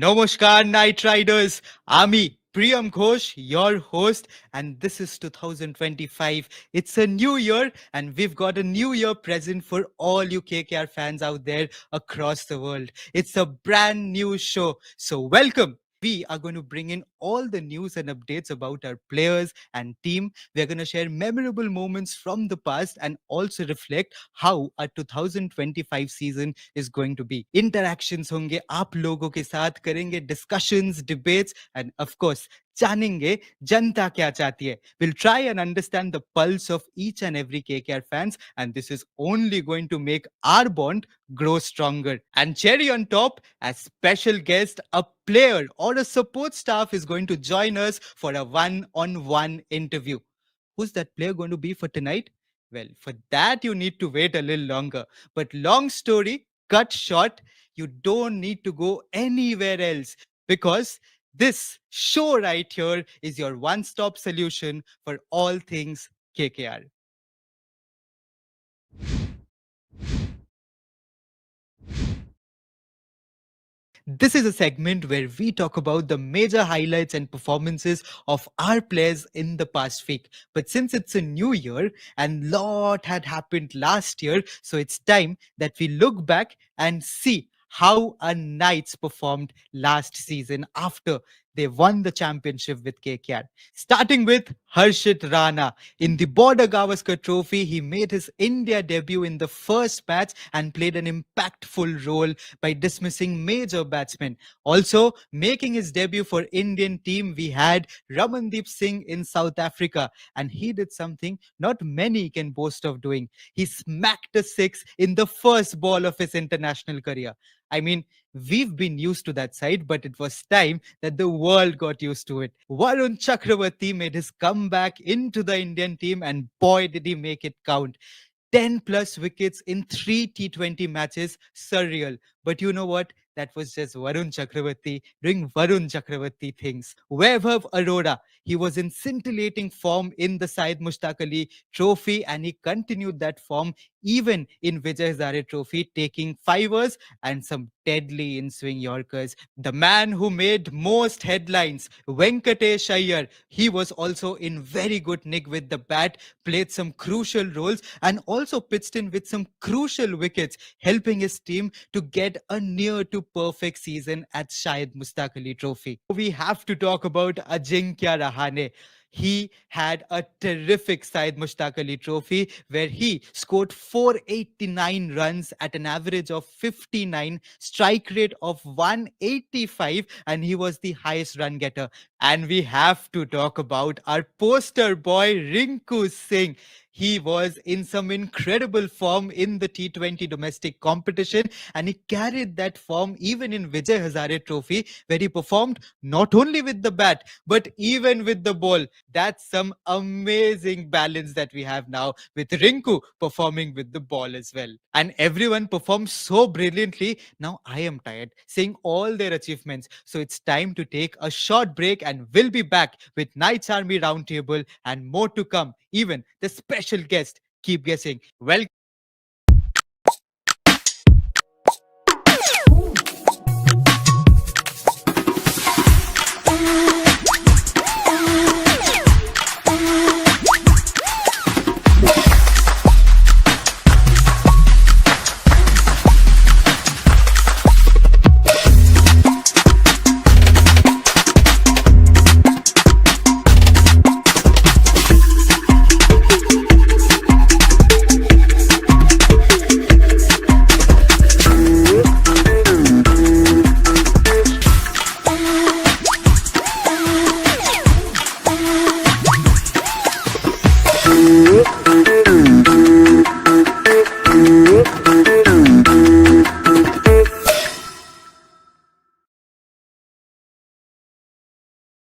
Namaskar, Night Riders. Ami Priyam Ghosh, your host, and this is 2025. It's a new year, and we've got a new year present for all you KKR fans out there across the world. It's a brand new show, so welcome. We are going to bring in all the news and updates about our players and team. We're going to share memorable moments from the past and also reflect how our 2025 season is going to be. Interactions होंगे आप लोगों के साथ, करेंगे discussions, debates, and of course जानेंगे जनता क्या चाहती है. We'll try and understand the pulse of each and every KKR fans, and this is only going to make our bond grow stronger. And cherry on top, as special guest, a player or a support staff is going to join us for a one-on-one interview. Who's that player going to be for tonight? Well, for that, you need to wait a little longer. But long story, cut short, you don't need to go anywhere else because this show right here is your one stop solution for all things KKR. This is a segment where we talk about the major highlights and performances of our players in the past week. But since it's a new year and lot had happened last year, so it's time that we look back and see how our Knights performed last season after they won the championship with KKR. Starting with Harshit Rana. In the Border Gavaskar Trophy, he made his India debut in the first match and played an impactful role by dismissing major batsmen. Also, making his debut for Indian team, we had Ramandeep Singh in South Africa, and he did something not many can boast of doing. He smacked a six in the first ball of his international career. I mean, we've been used to that side, but it was time that the world got used to it. Varun Chakravarti made his comeback into the Indian team, and boy, did he make it count. 10 plus wickets in 3 T20 matches, surreal. But you know what? That was just Varun Chakravarti doing Varun Chakravarti things. Vaibhav Arora, he was in scintillating form in the Syed Mushtaq Ali Trophy, and he continued that form even in Vijay Hazare Trophy, taking fivers and some deadly in-swing Yorkers. The man who made most headlines, Venkatesh Iyer, he was also in very good nick with the bat, played some crucial roles, and also pitched in with some crucial wickets, helping his team to get a near to perfect season at Shahid Mustaq Ali Trophy. We have to talk about Ajinkya Rahane. He had a terrific Syed Mushtaq Ali Trophy where he scored 489 runs at an average of 59, strike rate of 185, and he was the highest run getter. And we have to talk about our poster boy Rinku Singh. He was in some incredible form in the T20 domestic competition, and he carried that form even in Vijay Hazare Trophy, where he performed not only with the bat but even with the ball. That's some amazing balance that we have now with Rinku performing with the ball as well. And everyone performed so brilliantly. Now I am tired saying all their achievements. So it's time to take a short break, and we'll be back with Knights Army Roundtable and more to come. Even the special guest. Keep guessing. Welcome.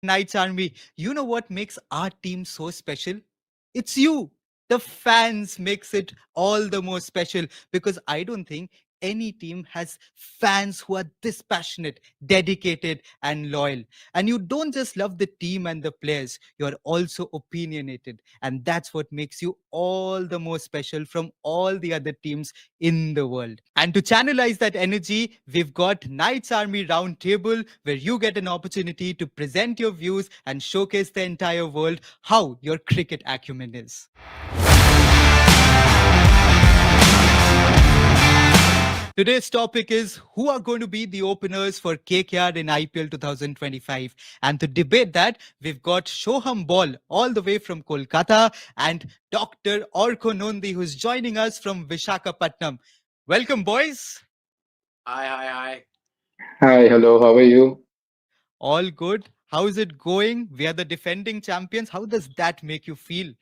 Knights Army, you know what makes our team so special? It's you. The fans makes it all the more special because I don't think any team has fans who are this passionate, dedicated, and loyal. And you don't just love the team and the players, you're also opinionated. And that's what makes you all the more special from all the other teams in the world. And to channelize that energy, we've got Knights Army Roundtable, where you get an opportunity to present your views and showcase the entire world how your cricket acumen is. Today's topic is who are going to be the openers for KKR in IPL 2025. And to debate that, we've got Shoham Ball all the way from Kolkata and Dr. Orko Nondi, who's joining us from Vishakhapatnam. Welcome, boys. Hi, hi, hi. Hi, hello, how are you? All good. How is it going? We are the defending champions. How does that make you feel?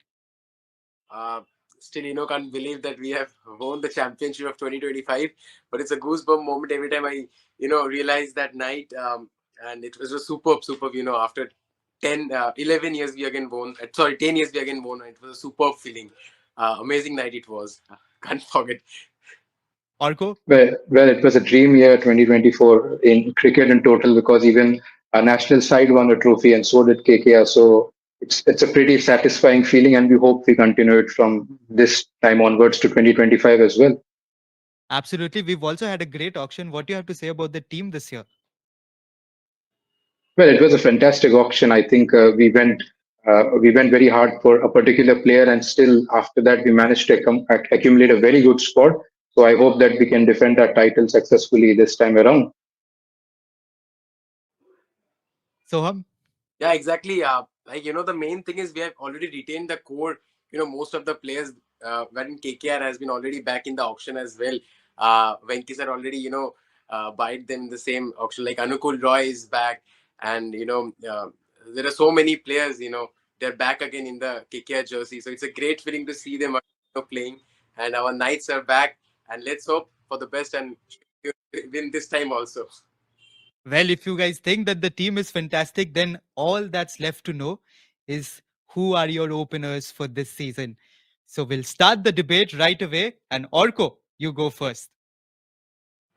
Uh, Still, can't believe that we have won the championship of 2025. But it's a goosebump moment every time I, realize that night. And it was a superb, superb. After 11 years we again won. Sorry, 10 years we again won. It was a superb feeling. Amazing night it was. Can't forget. Orko? Well, it was a dream year 2024 in cricket in total because even our national side won a trophy and so did KKR. So it's a pretty satisfying feeling, and we hope we continue it from this time onwards to 2025 as well. Absolutely. We've also had a great auction. What do you have to say about the team this year? Well, it was a fantastic auction. I think we went very hard for a particular player, and still after that we managed to accumulate a very good squad. So I hope that we can defend our title successfully this time around. Soham? Yeah, exactly. The main thing is we have already retained the core. Most of the players, when KKR has been already back in the auction as well. Venkis are already, buyed them in the same auction. Like Anukul Roy is back, and there are so many players. They're back again in the KKR jersey. So it's a great feeling to see them playing, and our Knights are back. And let's hope for the best and win this time also. Well, if you guys think that the team is fantastic, then all that's left to know is who are your openers for this season. So we'll start the debate right away. And Orko, you go first.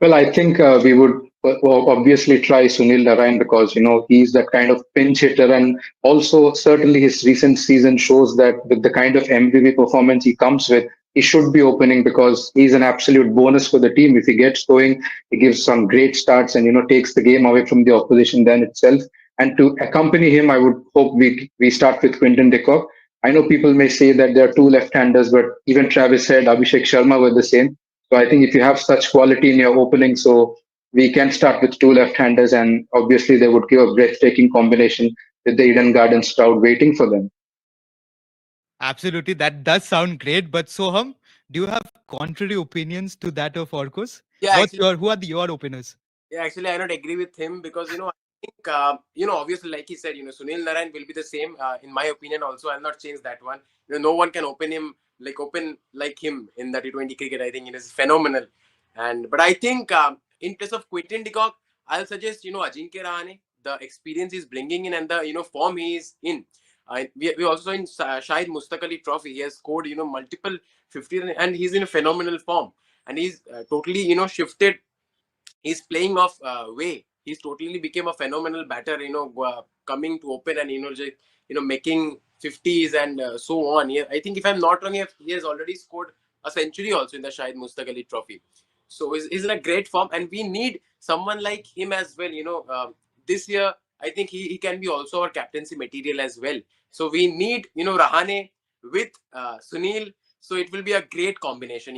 Well, I think we would obviously try Sunil Narayan because he's that kind of pinch hitter, and also certainly his recent season shows that with the kind of MVP performance he comes with, he should be opening because he's an absolute bonus for the team. If he gets going, he gives some great starts and takes the game away from the opposition then itself. And to accompany him, I would hope we start with Quinton de Kock. I know people may say that there are two left-handers, but even Travis Head, Abhishek Sharma were the same. So I think if you have such quality in your opening, so we can start with two left-handers, and obviously they would give a breathtaking combination with the Eden Gardens crowd waiting for them. Absolutely. That does sound great. But Soham, do you have contrary opinions to that of Orko's? Yeah, actually. Who are your openers? Yeah, actually, I not agree with him because I think obviously, like he said, Sunil Narayan will be the same. In my opinion, also, I'll not change that one. No one can open like him in the T20 cricket. I think it is phenomenal. But I think in place of Quinton de Kock, I'll suggest Ajinkya Rahane. The experience he's bringing in and the form he is in. We also in Shahid Mustaq Ali Trophy. He has scored multiple 50 and he's in a phenomenal form. And he's totally shifted he's playing off way. He's totally became a phenomenal batter. Coming to open and just, making 50s and so on. Yeah, I think if I'm not wrong, he has already scored a century also in the Shahid Mustaq Ali Trophy. So he's in a great form, and we need someone like him as well. This year I think he can be also our captaincy material as well. So we need Rahane with Sunil, so it will be a great combination,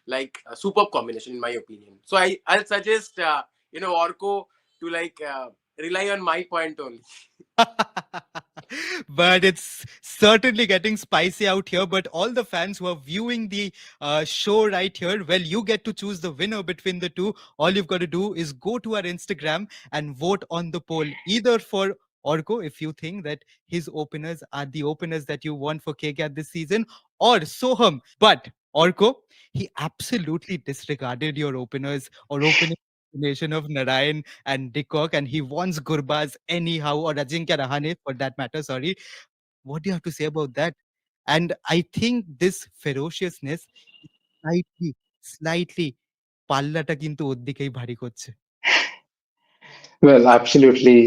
like a superb combination in my opinion. So I'll suggest Orko to rely on my point only. But it's certainly getting spicy out here. But all the fans who are viewing the show right here, well, you get to choose the winner between the two. All you've got to do is go to our Instagram and vote on the poll, either for Orko, if you think that his openers are the openers that you want for KKR this season, or Soham. But Orko, he absolutely disregarded your openers or opening combination of Narayan and Dickok, and he wants Gurbaz anyhow, or Ajinkya Rahane for that matter. Sorry. What do you have to say about that? And I think this ferociousness is slightly পাল্লাটা কিন্তু ওর দিকেই ভারী করছে। Well, absolutely.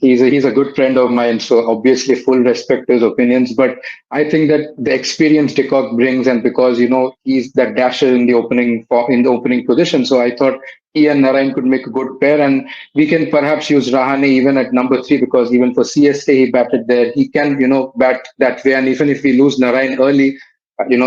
He's a good friend of mine, so obviously full respect to his opinions. But I think that the experience Decock brings, and because he's that dasher in the opening position, so I thought he and Narayan could make a good pair, and we can perhaps use Rahane even at number three because even for CSK he batted there. He can bat that way, and even if we lose Narayan early.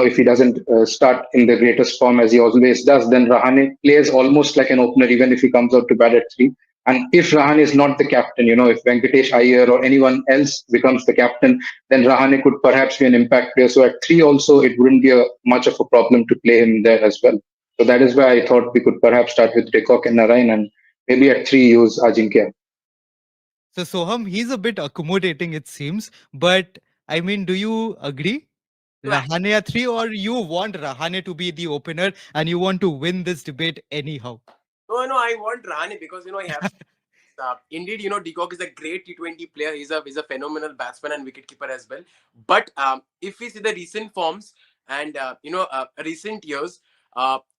If he doesn't start in the greatest form as he always does, then Rahane plays almost like an opener, even if he comes out to bat at three. And if Rahane is not the captain, if Venkatesh Iyer or anyone else becomes the captain, then Rahane could perhaps be an impact player. So at three also, it wouldn't be much of a problem to play him there as well. So that is why I thought we could perhaps start with Dekok and Narayan and maybe at three use Ajinkya. So Soham, he's a bit accommodating, it seems. But I mean, do you agree? No, actually, Rahane at three, or you want Rahane to be the opener and you want to win this debate anyhow? no, I want Rahane because he has. Indeed, Decock is a great T20 player. He's a phenomenal batsman and wicketkeeper as well. But if we see the recent forms and recent years,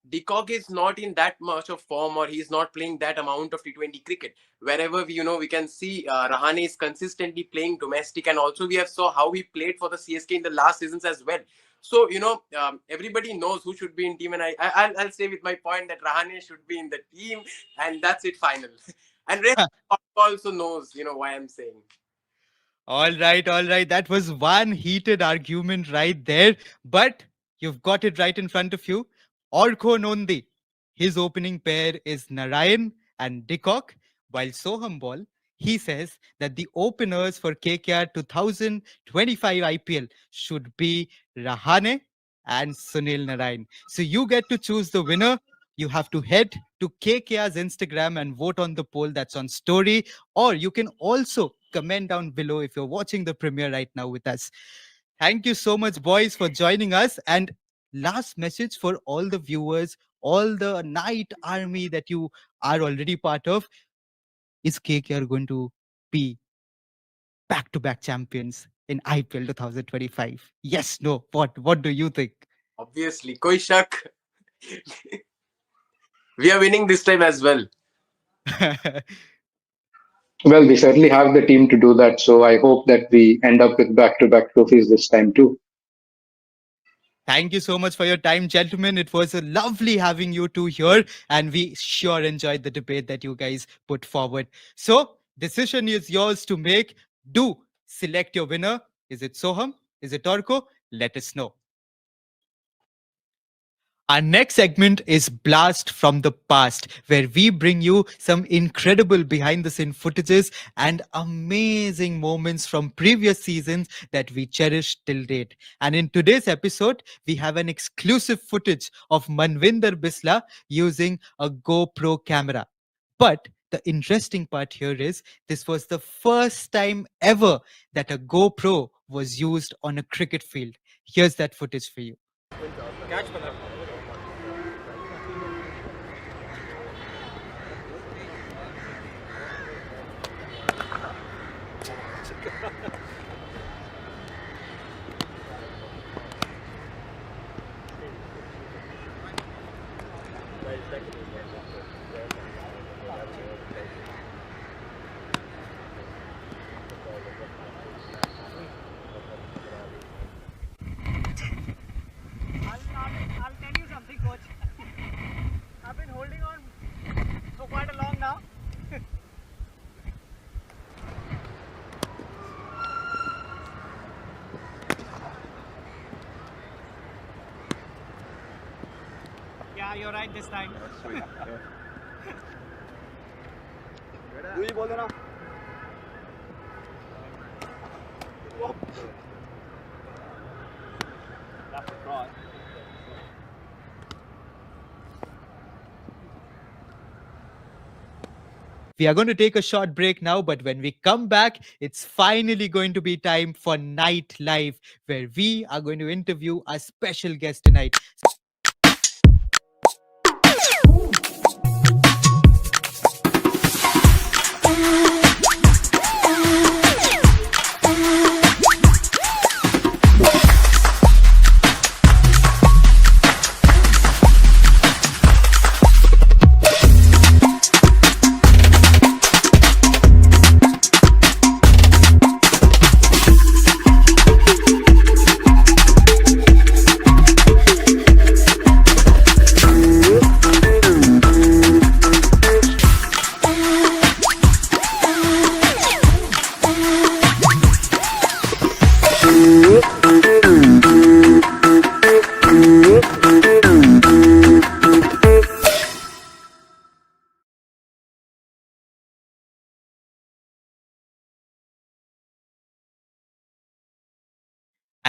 Decock is not in that much of form, or he's not playing that amount of T20 cricket. Wherever we can see Rahane is consistently playing domestic, and also we have saw how he played for the CSK in the last seasons as well. So everybody knows who should be in team, and I'll say with my point that Rahane should be in the team, and that's it, final. And rest also knows, why I'm saying. All right, all right. That was one heated argument right there. But you've got it right in front of you. Orko Nondi. His opening pair is Narayan and Decock, while Soham Ball, he says that the openers for KKR 2025 IPL should be Rahane and Sunil Narayan. So you get to choose the winner. You have to head to KKR's Instagram and vote on the poll that's on story, or you can also comment down below if you're watching the premiere right now with us. Thank you so much, boys, for joining us. And last message for all the viewers, all the Knight Army that you are already part of. Is KKR going to be back-to-back champions in IPL 2025? Yes, no. What do you think? Obviously, koi shak. We are winning this time as well. Well, we certainly have the team to do that. So I hope that we end up with back-to-back trophies this time too. Thank you so much for your time, gentlemen. It was a lovely having you two here, and we sure enjoyed the debate that you guys put forward. So, decision is yours to make. Do select your winner. Is it Soham? Is it Orko? Let us know. Our next segment is Blast from the Past, where we bring you some incredible behind the scene footages and amazing moments from previous seasons that we cherish till date. And in today's episode, we have an exclusive footage of Manvinder Bisla using a GoPro camera. But the interesting part here is this was the first time ever that a GoPro was used on a cricket field. Here's that footage for you. I'll tell you something, coach. I've been holding on for quite a long now. Yeah, you're right this time. We are going to take a short break now, but when we come back, it's finally going to be time for Knight Live, where we are going to interview our special guest tonight.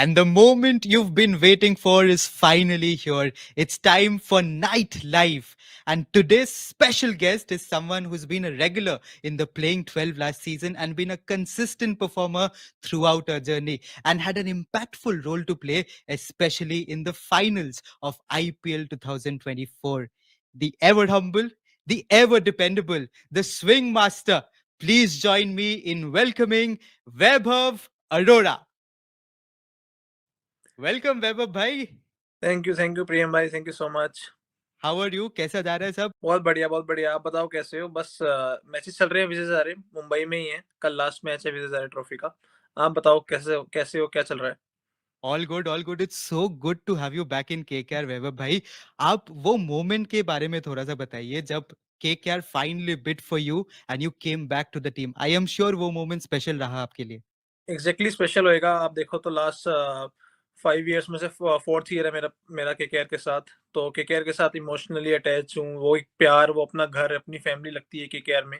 And the moment you've been waiting for is finally here. It's time for Night Live. And today's special guest is someone who's been a regular in the Playing 12 last season and been a consistent performer throughout her journey and had an impactful role to play, especially in the finals of IPL 2024. The ever humble, the ever dependable, the swing master. Please join me in welcoming Vaibhav Arora. Welcome Vaibhav भाई. Thank you Priyam भाई, thank you so much. How are you? कैसा जा रहा है सब? बहुत बढ़िया. आप बताओ कैसे हो? बस मैचेस चल रहे हैं, विजय जा रहे हैं, मुंबई में ही है. कल लास्ट मैच है विजय जा रहे ट्रॉफी का. आप बताओ कैसे हो, क्या चल रहा है? All good. It's so good to have you back in KKR Vaibhav भाई. आप वो मोमेंट के बारे में थोड़ा सा बताइए जब KKR finally bid for you and you came back to the team. I am sure वो मोमेंट स्पेशल रहा आपके लिए. एग्जैक्टली स्पेशल होएगा. आप देखो तो लास्ट 5 years में से 4th ईयर है मेरा केकेआर के साथ. तो केकेआर के साथ इमोशनली अटैच हूँ. वो एक प्यार, वो अपना घर, अपनी फैमिली लगती है केकेआर में.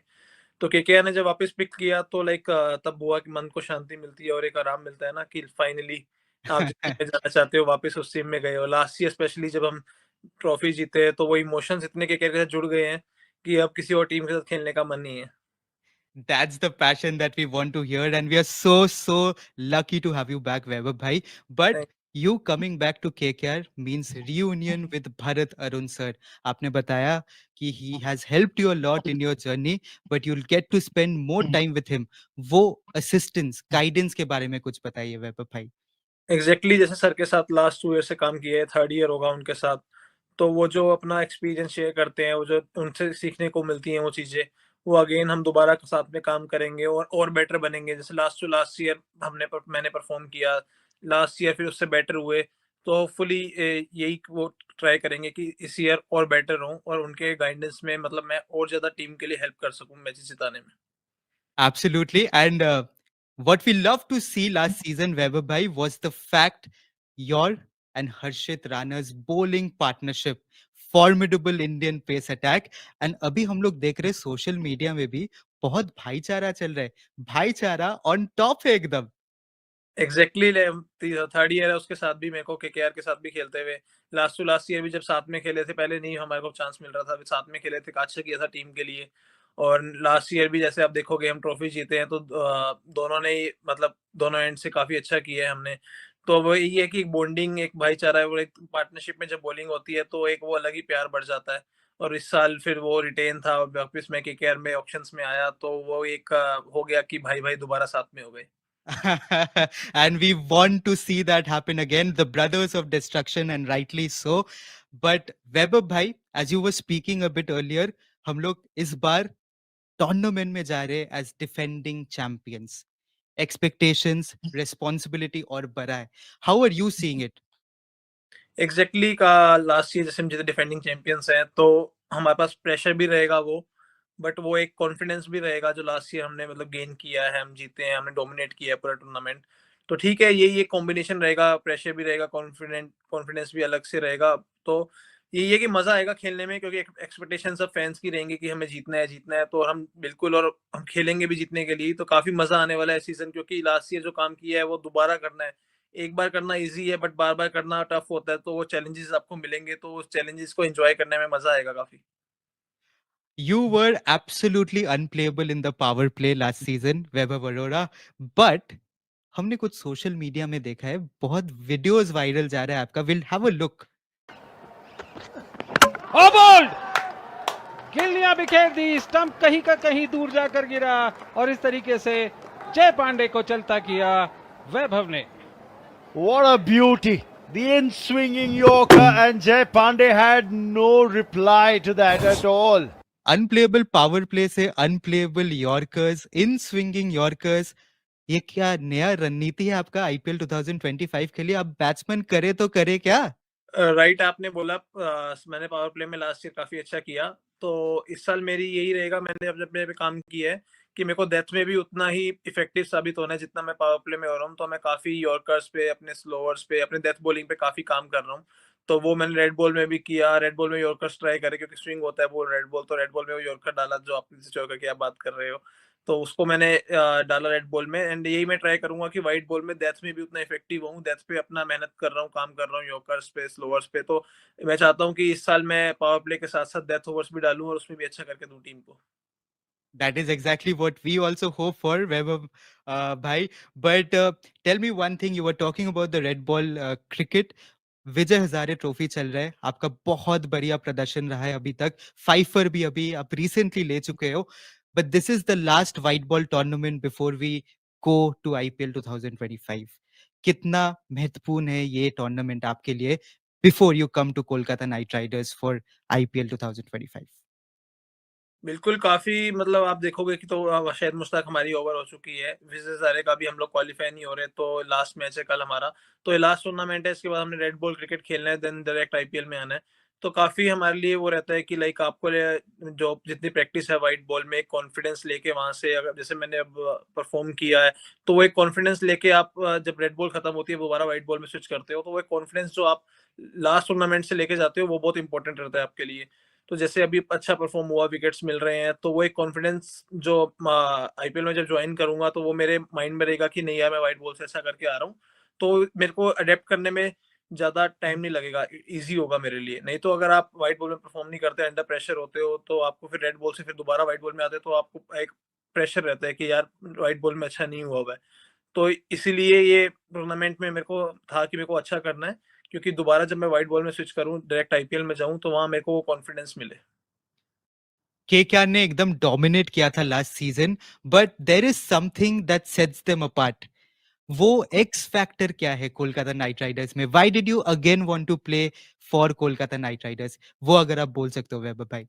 तो केकेआर ने जब वापस पिक किया तो लाइक तब हुआ कि मन को शांति मिलती है और एक आराम मिलता है ना, कि फाइनली आप जिस टीम में जाना चाहते हो वापस उस टीम में गए हो. लास्ट ईयर स्पेशली जब हम ट्रॉफी जीते तो वो इमोशंस इतने केकेआर के साथ जुड़ गए हैं कि अब किसी और टीम के साथ खेलने का मन नहीं है. That's the passion that we want to hear, and we are so lucky to have you back, Vaibhav bhai. But you coming back to KKR means reunion with Bharat Arun sir. आपने बताया कि he has helped you a lot in your journey, but you'll get to spend more time with him. वो assistance, guidance के बारे में कुछ बताइए वैभव भाई. एग्जैक्टली जैसे सर के साथ लास्ट 2 ईयर से काम किया है, 3rd ईयर होगा उनके साथ. तो वो जो अपना एक्सपीरियंस शेयर करते हैं, वो जो उनसे सीखने को मिलती हैं वो चीजें, वो अगेन हम दोबारा साथ में काम करेंगे और बेटर बनेंगे. जैसे लास्ट ईयर मैंने परफॉर्म किया, लास्ट ईयर फिर उससे बेटर हुए. तो होपफुली यही वो ट्राई करेंगे कि इस ईयर और बेटर हो और उनके गाइडेंस में मतलब मैं और ज्यादा टीम के लिए हेल्प कर सकूं मैचेस जिताने में. Absolutely. And what we love to see last season, Vaibhav bhai, was the fact your and Harshit Rana's bowling partnership, formidable Indian pace attack. And अभी हम लोग देख रहे हैं सोशल मीडिया में भी बहुत भाईचारा चल रहा है. भाईचारा ऑन टॉप है एकदम. एग्जैक्टली 3rd ईयर है उसके साथ भी, मेरे को केकेआर के साथ भी खेलते हुए. लास्ट ईयर भी जब साथ में खेले थे, पहले नहीं हमारे को चांस मिल रहा था, साथ में खेले थे, अच्छा किया था टीम के लिए. और लास्ट ईयर भी जैसे आप देखोगे हम ट्रॉफी जीते हैं तो दोनों ने ही मतलब दोनों एंड से काफी अच्छा किया है हमने. तो वो यही है कि एक बॉन्डिंग, एक भाईचारा है, वो एक पार्टनरशिप में जब बॉलिंग होती है तो एक वो अलग ही प्यार बढ़ जाता है. और इस साल फिर वो रिटेन था, वापस मैं केकेआर में ऑप्शंस में आया तो वो एक हो गया कि भाई भाई दोबारा साथ में हो गए. And we want to see that happen again, the brothers of destruction, and rightly so. But Vaibhav bhai, as you were speaking a bit earlier, हम लोग इस बार टूर्नामेंट में जा रहे हैं as defending champions. Expectations, responsibility और बड़ा है. How are you seeing it? Exactly का लास्ट ईयर जैसे हम जीते डिफेंडिंग चैंपियंस हैं तो हमारे पास प्रेशर भी रहेगा वो, बट वो एक कॉन्फिडेंस भी रहेगा जो लास्ट ईयर हमने मतलब गेन किया है. हम जीते हैं, हमने डोमिनेट किया है पूरा टूर्नामेंट. तो ठीक है, यही एक कॉम्बिनेशन रहेगा, प्रेशर भी रहेगा, कॉन्फिडेंस भी अलग से रहेगा. तो यही है कि मजा आएगा खेलने में, क्योंकि एक्सपेक्टेशन सब फैंस की रहेंगी कि हमें जीतना है तो हम बिल्कुल, और हम खेलेंगे भी जीतने के लिए. तो काफी मजा आने वाला है सीजन, क्योंकि लास्ट ईयर जो काम किया है वो दोबारा करना है. एक बार करना इजी है बट बार बार करना टफ होता है. तो वो चैलेंजेस आपको मिलेंगे, तो उस चैलेंजेस को एंजॉय करने में मजा आएगा काफी. You were absolutely unplayable in the power play last season, Vaibhav Arora. But हमने कुछ सोशल मीडिया में देखा है, बहुत वीडियोस वायरल जा रहा है आपका. Will have a look. Oh bold! गिल्लियां बिखेर दी, स्टंप कहीं का कहीं दूर जाकर गिरा और इस तरीके से जय पांडे को चलता किया वैभव ने. What a beauty! The in-swinging Yorker, and Jay Pandey had no reply to that at all. Unplayable power play से unplayable yorkers, in swinging yorkers, ये क्या नया रणनीति है आपका आईपीएल 2025 के लिए? अब बैट्समैन करे तो करे क्या? राइट आपने बोला. मैंने पावर प्ले में लास्ट ईयर काफी अच्छा किया, तो इस साल मेरी यही रहेगा. मैंने अपने पे काम किया है कि मेरे को डेथ में भी उतना ही इफेक्टिव साबित होना है जितना मैं पावर प्ले में हो रहा हूँ. तो मैं काफी यॉर्कर्स पे, अपने स्लोवर्स पे, अपने डेथ बॉलिंग पे काफी काम कर रहा हूँ. तो वो मैंने रेड बॉल में भी किया. रेड बॉल में यॉर्कर्स ट्राई करे, क्योंकि स्विंग होता है वो रेड बॉल, तो रेड बॉल में वो यॉर्कर डाला जो आप यॉर्कर की आप बात कर रहे हो. तो उसको मैंने डाला रेड बॉल में, एंड यही मैं ट्राई करूंगा कि व्हाइट बॉल में डेथ में भी उतना इफेक्टिव हूँ। डेथ पे अपना मेहनत कर रहा हूँ, काम कर रहा हूँ, यॉर्कर्स पे, स्लोवर्स पे। तो मैं चाहता हूँ कि इस साल मैं पावर प्ले के साथ साथ डेथ ओवर्स भी डालूं और उसमें भी अच्छा करके दूं टीम को। That is exactly what we also hope for, Vaibhav bhai. But tell me one thing, you were talking about the red ball cricket. Vijay Hazare trophy चल रहा है, आपका बहुत बढ़िया प्रदर्शन रहा है अभी तक, फाइफर भी अभी आप रिसेंटली ले चुके हो, but this is the last white ball tournament before we go to IPL 2025. कितना महत्वपूर्ण है ये टूर्नामेंट आपके लिए before you come to Kolkata Knight Riders for IPL 2025? बिल्कुल, काफ़ी मतलब आप देखोगे कि तो शाहिद मुश्ताक हमारी ओवर हो चुकी है। विजय हज़ारे का भी हम लोग क्वालीफाई नहीं हो रहे, तो लास्ट मैच है कल हमारा। तो ये लास्ट टूर्नामेंट है, इसके बाद हमने रेड बॉल क्रिकेट खेलना है, देन डायरेक्ट आईपीएल में आना है। तो काफ़ी हमारे लिए वो रहता है कि लाइक आपको जो जितनी प्रैक्टिस है व्हाइट बॉल में, एक कॉन्फिडेंस लेके वहाँ से, अगर जैसे मैंने अब परफ़ॉर्म किया है, तो वो एक कॉन्फिडेंस लेके आप जब रेड बॉल खत्म होती है, दोबारा व्हाइट बॉल में स्विच करते हो, तो वो एक कॉन्फिडेंस जो आप लास्ट टूर्नामेंट से लेके जाते हो, वो बहुत इंपॉर्टेंट रहता है आपके लिए। तो जैसे अभी अच्छा परफॉर्म हुआ, विकेट्स मिल रहे हैं, तो वो एक कॉन्फिडेंस जो आईपीएल में जब ज्वाइन करूंगा, तो वो मेरे माइंड में रहेगा कि नहीं यार, मैं व्हाइट बॉल से अच्छा करके आ रहा हूँ। तो मेरे को अडेप्ट करने में ज्यादा टाइम नहीं लगेगा, इजी होगा मेरे लिए। नहीं तो अगर आप व्हाइट बॉल में परफॉर्म नहीं करते, अंडर प्रेशर होते हो, तो आपको फिर रेड बॉल से फिर दोबारा व्हाइट बॉल में आते हो, तो आपको एक प्रेशर रहता है कि यार व्हाइट बॉल में अच्छा नहीं हुआ हुआ है। तो इसीलिए ये टूर्नामेंट में मेरे को था कि मेरे को अच्छा करना है, क्योंकि दोबारा जब मैं व्हाइट बॉल में स्विच करूँ, डायरेक्ट आईपीएल में जाऊँ, तो वहाँ मेरे को वो कॉन्फिडेंस मिले। केकेआर ने एकदम डोमिनेट किया था last season, but there is something that sets them apart. वो एक्स फैक्टर क्या है कोलकाता नाइट राइडर्स में? Why did you again want to play for Kolkata Knight Riders? वो अगर आप बोल सकते हो वैभव भाई.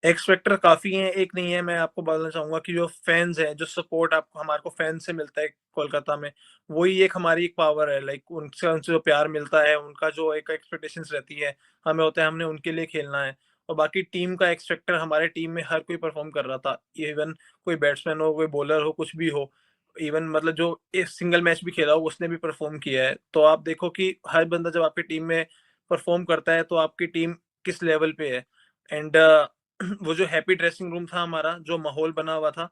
एक्स फैक्टर काफ़ी हैं, एक नहीं है। मैं आपको बताना चाहूँगा कि जो फैन्स हैं, जो सपोर्ट आपको हमारे को फैन्स से मिलता है कोलकाता में, वही एक हमारी एक पावर है। लाइक उनसे उनसे जो प्यार मिलता है, उनका जो एक एक्सपेक्टेशंस रहती है, हमें होता है हमने उनके लिए खेलना है। और बाकी टीम का एक्स फैक्टर, हमारे टीम में हर कोई परफ़ॉर्म कर रहा था। इवन कोई बैट्समैन हो, कोई बॉलर हो, कुछ भी हो। इवन मतलब जो एक सिंगल मैच भी खेला हो, उसने भी परफ़ॉर्म किया है। तो आप देखो कि हर बंदा जब आपकी टीम में परफ़ॉर्म करता है, तो आपकी टीम किस लेवल पे है। एंड वो जो हैप्पी ड्रेसिंग रूम था हमारा, जो माहौल बना हुआ था,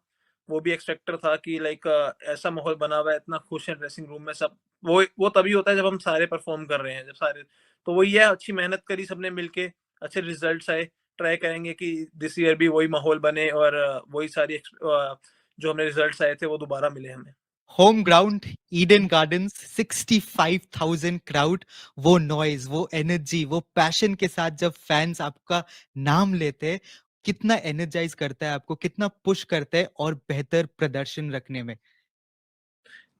वो भी एक्सपेक्टर था कि लाइक ऐसा माहौल बना हुआ है, इतना खुश है ड्रेसिंग रूम में सब। वो तभी होता है जब हम सारे परफॉर्म कर रहे हैं, जब सारे। तो वही है, अच्छी मेहनत करी सबने मिलके, अच्छे रिजल्ट्स आए। ट्राई करेंगे कि दिस ईयर भी वही माहौल बने, और वही सारी जो हमें रिजल्ट्स आए थे, वो दोबारा मिले हमें। Home ground, Eden gardens, 65,000 crowd, वो नॉइज, वो एनर्जी, वो पैशन के साथ जब फैंस आपका नाम लेते हैं, कितना एनर्जाइज करता है आपको, कितना पुश करता है और बेहतर प्रदर्शन रखने में?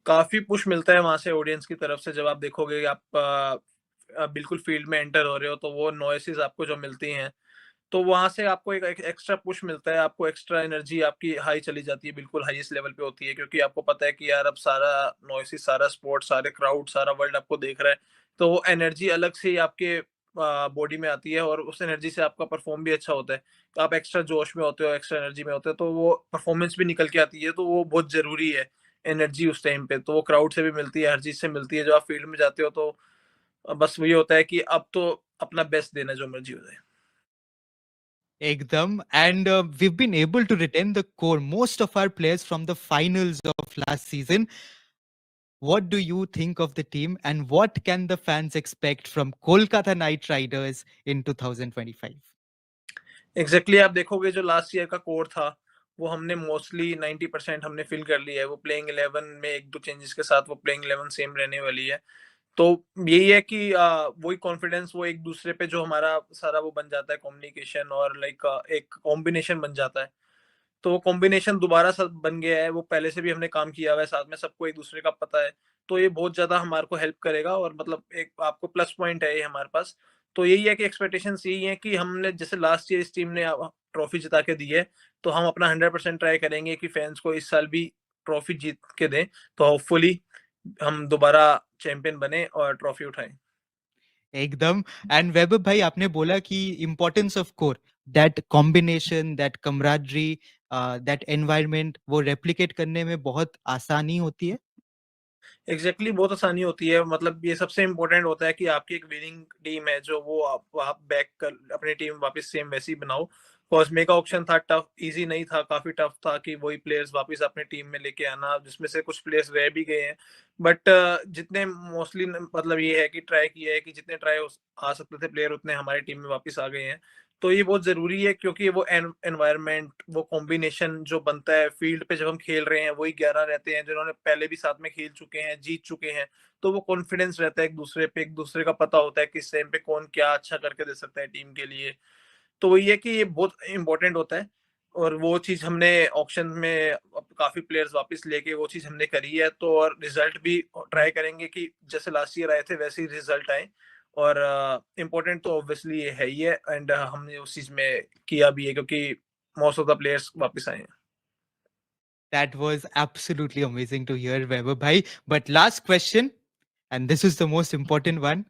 काफ़ी पुश मिलता है वहाँ से ऑडियंस की तरफ से। जब आप देखोगे कि आप बिल्कुल फील्ड में एंटर हो रहे हो, तो वो नॉइसेज़ आपको जो मिलती हैं, तो वहाँ से आपको एक एक एक्स्ट्रा पुश मिलता है, आपको एक्स्ट्रा एनर्जी आपकी हाई चली जाती है, बिल्कुल हाईएस्ट लेवल पे होती है, क्योंकि आपको पता है कि यार अब सारा नॉइसेस, सारा स्पोर्ट्स, सारे क्राउड, सारा वर्ल्ड आपको देख रहा है। तो वो एनर्जी अलग से ही आपके बॉडी में आती है, और उस एनर्जी से आपका परफॉर्म भी अच्छा होता है। तो आप एक्स्ट्रा जोश में होते हो, एक्स्ट्रा एनर्जी में होते हो, तो वो परफॉर्मेंस भी निकल के आती है। तो वो बहुत ज़रूरी है, एनर्जी उस टाइम पे। तो वो क्राउड से भी मिलती है, हर चीज़ से मिलती है। जब आप फील्ड में जाते हो, तो बस वही होता है कि अब तो अपना बेस्ट देना, जो मर्ज़ी हो जाए। Ekdam. And we've been able to retain the core, most of our players from the finals of last season. What do you think of the team and what can the fans expect from Kolkata Knight Riders in 2025? Exactly आप देखोगे जो last year का core था, वो हमने mostly 90% हमने fill कर लिया है। वो प्लेइंग 11 में एक दो चेंजेस के साथ वो प्लेइंग 11 सेम रहने वाली है। तो यही है कि वही कॉन्फिडेंस, वो एक दूसरे पे जो हमारा सारा वो बन जाता है कम्युनिकेशन, और लाइक एक कॉम्बिनेशन बन जाता है। तो वो कॉम्बिनेशन दोबारा सब बन गया है, वो पहले से भी हमने काम किया हुआ है साथ में, सबको एक दूसरे का पता है। तो ये बहुत ज़्यादा हमारे को हेल्प करेगा, और मतलब एक आपको प्लस पॉइंट है ये हमारे पास। तो यही है कि एक्सपेक्टेशंस यही है कि हमने जैसे लास्ट ईयर इस टीम ने ट्रॉफी जिता के दी है, तो हम अपना 100% ट्राई करेंगे कि फैंस को इस साल भी ट्रॉफी जीत के दें। तो होपफुली हम दोबारा चैंपियन बने और ट्रॉफी उठाएं। एकदम. एंड वैभव भाई, आपने बोला कि importance of core, that combination, that camaraderie, that environment, वो रेप्लिकेट करने में बहुत आसानी होती है. एग्जैक्टली बहुत आसानी होती है, मतलब ये सबसे इम्पोर्टेंट होता है कि आपकी एक विनिंग टीम है जो वो आप बैक कर अपनी टीम वापस सेम वैसी बनाओ। कॉस्मे का ऑप्शन था टफ, इजी नहीं था, काफी टफ था कि वही प्लेयर्स वापस अपने टीम में लेके आना, जिसमें से कुछ प्लेयर्स रह भी गए हैं। बट जितने मोस्टली मतलब ये है कि ट्राई किया है कि जितने ट्राई आ सकते थे प्लेयर उतने हमारी टीम में वापस आ गए हैं। तो ये बहुत जरूरी है क्योंकि वो एनवायरनमेंट, वो कॉम्बिनेशन जो बनता है फील्ड पे जब हम खेल रहे हैं, वही 11 रहते हैं जिन्होंने पहले भी साथ में खेल चुके हैं, जीत चुके हैं। तो वो कॉन्फिडेंस रहता है एक दूसरे पे, एक दूसरे का पता होता है किस टाइम पे कौन क्या अच्छा करके दे सकता है टीम के लिए। तो वही है कि ये बहुत इंपॉर्टेंट होता है, और वो चीज हमने ऑक्शन में काफी प्लेयर्स वापस लेके वो चीज हमने करी है। तो और रिजल्ट भी ट्राई करेंगे कि जैसे लास्ट ईयर आए थे वैसे ही रिजल्ट आए। और इम्पोर्टेंट तो ऑब्वियसली ये है ही है, एंड हमने उस चीज में किया भी है क्योंकि मोस्ट ऑफ द प्लेयर्स वापस आए हैं। That was absolutely amazing to hear, Vaibhav bhai. But last question, and this is the most important one.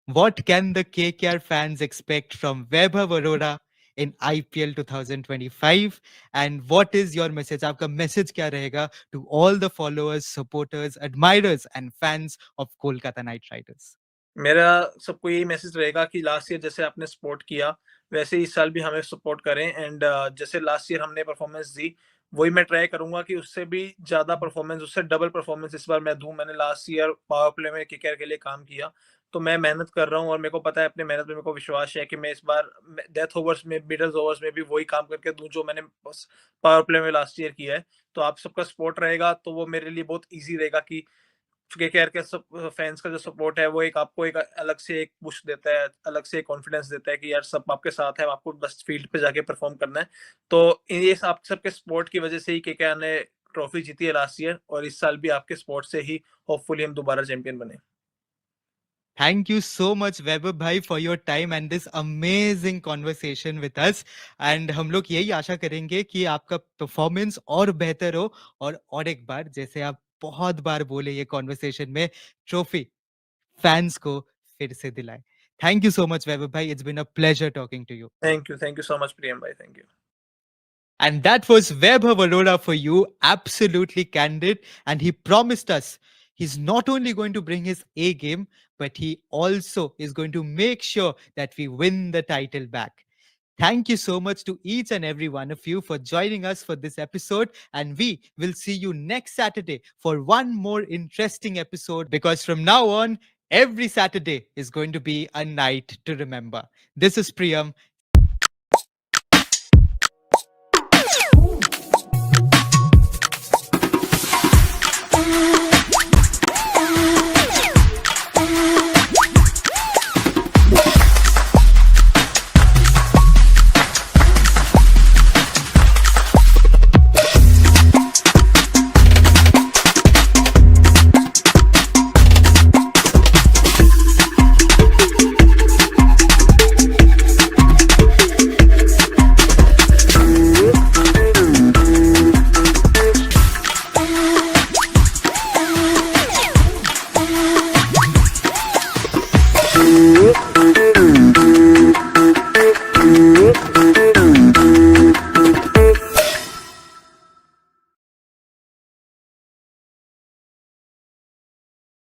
What can the KKR fans expect from Vaibhav Arora in IPL 2025? And what is your message? आपका message क्या रहेगा to all the followers, supporters, admirers, and fans of Kolkata Knight Riders? मेरा सबको यही message रहेगा कि last year जैसे आपने सपोर्ट किया वैसे इस साल भी हमें सपोर्ट करें, एंड जैसे लास्ट ईयर हमने परफॉर्मेंस दी वही मैं ट्राई करूंगा कि उससे भी ज्यादा परफॉर्मेंस, उससे डबल परफॉर्मेंस इस बार मैं दूं। मैंने लास्ट ईयर पावर प्ले में केकेआर के लिए काम किया, तो मैं मेहनत कर रहा हूं और मेरे को पता है अपने मेहनत में, मेरे को विश्वास है कि मैं इस बार डेथ ओवर्स में, मिडल ओवर्स में भी वही काम करके दूं जो मैंने पावर प्ले में लास्ट ईयर किया है। तो आप सबका सपोर्ट रहेगा तो वो मेरे लिए बहुत ईजी रहेगा कि केकेआर के सब फैंस का जो सपोर्ट है वो एक आपको एक अलग से एक पुश देता है, अलग से एक कॉन्फिडेंस देता है कि यार सब आपके साथ है, आपको बस फील्ड पे जाके परफॉर्म करना है। तो ये आप सबके सपोर्ट की वजह से ही केकेआर ने ट्रॉफी जीती है लास्ट ईयर, और इस साल भी आपके सपोर्ट से ही होपफुली हम दोबारा चैंपियन बने। Thank you so much, Vaibhav bhai, for your time and this amazing conversation with us. And हम लोग यही आशा करेंगे कि आपका परफॉर्मेंस और बेहतर हो, और एक बार जैसे आप बहुत बार बोले ये कॉन्वर्सेशन में, ट्रॉफी फैंस को फिर से दिलाएं। Thank you so much, Vaibhav bhai. It's been a pleasure talking to you. Thank you so much Priyam भाई, thank you. And that was Vaibhav Arora for you, absolutely candid. And he promised us he's not only going to bring his A game, but he also is going to make sure that we win the title back. Thank you so much to each and every one of you for joining us for this episode. And we will see you next Saturday for one more interesting episode, because from now on, every Saturday is going to be a night to remember. This is Priyam.